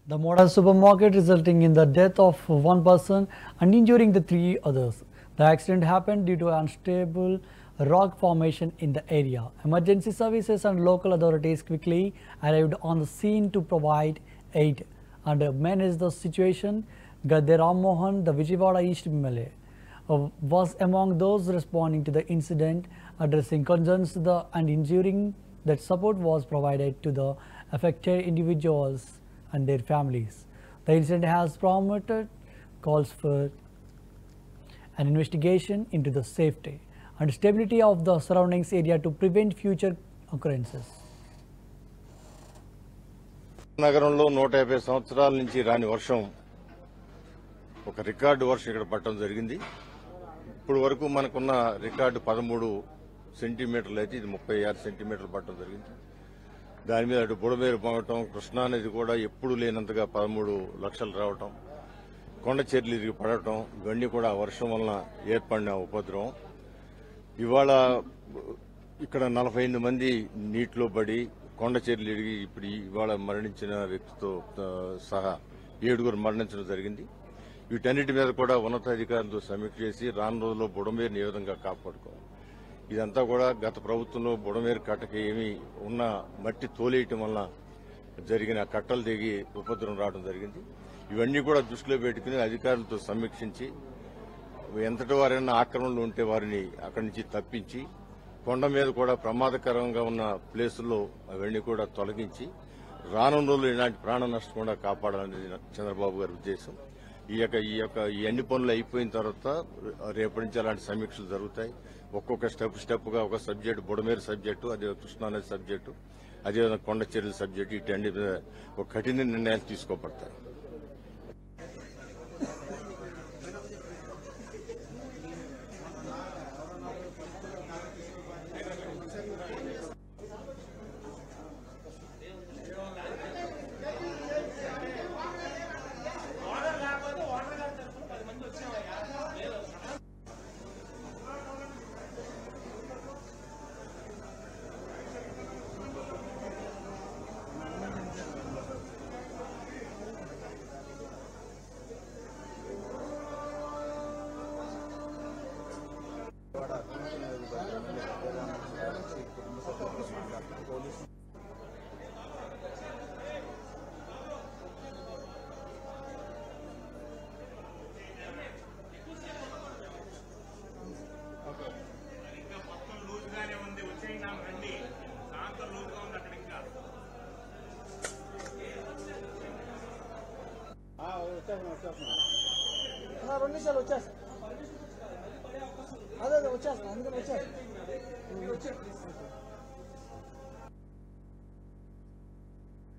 The modern supermarket resulting in the death of one person and injuring the three others. The accident happened due to unstable rock formation in the area. Emergency services and local authorities quickly arrived on the scene to provide aid and manage the situation. Gadde Ram Mohan, the Vijayawada East MLA, was among those responding to the incident, addressing concerns and ensuring that support was provided to the affected individuals and their families. The incident has prompted calls for an investigation into the safety and stability of the surroundings area to prevent future occurrences. నగరంలో 150 సంవత్సరాల నుంచి రాని వర్షం ఒక record వర్షం ఇక్కడ పడటం జరిగింది. ఇప్పుడు వరకు మనకున్న రికార్డు 13 సెంటీమీటర్లు అయితే ఇది 36 సెంటీమీటర్లు పడటం జరిగింది. దాని మీద అటు బుడమేరు పొంగటం, కృష్ణానది కూడా ఎప్పుడు లేనంతగా 13 లక్షలు రావటం, కొండ చర్యలు ఇరిగి పడటం, ఇవన్నీ కూడా వర్షం వలన ఏర్పడిన ఉపద్రవం. ఇవాళ ఇక్కడ 48 మంది నీటిలో పడి కొండ చర్యలు ఇరిగి ఇప్పుడు ఇవాళ మరణించిన వ్యక్తితో సహా 7 మరణించడం జరిగింది. వీటన్నిటి మీద కూడా ఉన్నతాధికారులతో సమీక్ష చేసి రాను రోజుల్లో బుడమేరుని ఏ విధంగా కాపాడుకోవాలి. ఇదంతా కూడా గత ప్రభుత్వంలో బుడమేరు కట్టకి ఏమి ఉన్న మట్టి తోలేయటం వల్ల జరిగిన కట్టలు దిగి ఉపద్రవం రావడం జరిగింది. ఇవన్నీ కూడా దృష్టిలో పెట్టుకుని అధికారులతో సమీక్షించి ఎంతటి వారైనా ఆక్రమణలు ఉంటే వారిని అక్కడి నుంచి తప్పించి కొండ మీద కూడా ప్రమాదకరంగా ఉన్న ప్లేసుల్లో అవన్నీ కూడా తొలగించి రానున్న రోజులు ఇలాంటి ప్రాణ నష్టం కూడా కాపాడాలనేది చంద్రబాబు గారి ఉద్దేశం. ఈ అన్ని పనులు అయిపోయిన తర్వాత రేపటి నుంచి అలాంటి సమీక్షలు జరుగుతాయి. ఒక్కొక్క స్టెప్గా ఒక సబ్జెక్టు, బుడమేరు సబ్జెక్టు, అదే కృష్ణానది సబ్జెక్టు, అదేవిధంగా కొండ చర్యల సబ్జెక్టు, ఇటన్ని ఒక కఠిన నిర్ణయాలు తీసుకోబడతాయి.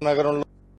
నగరంలో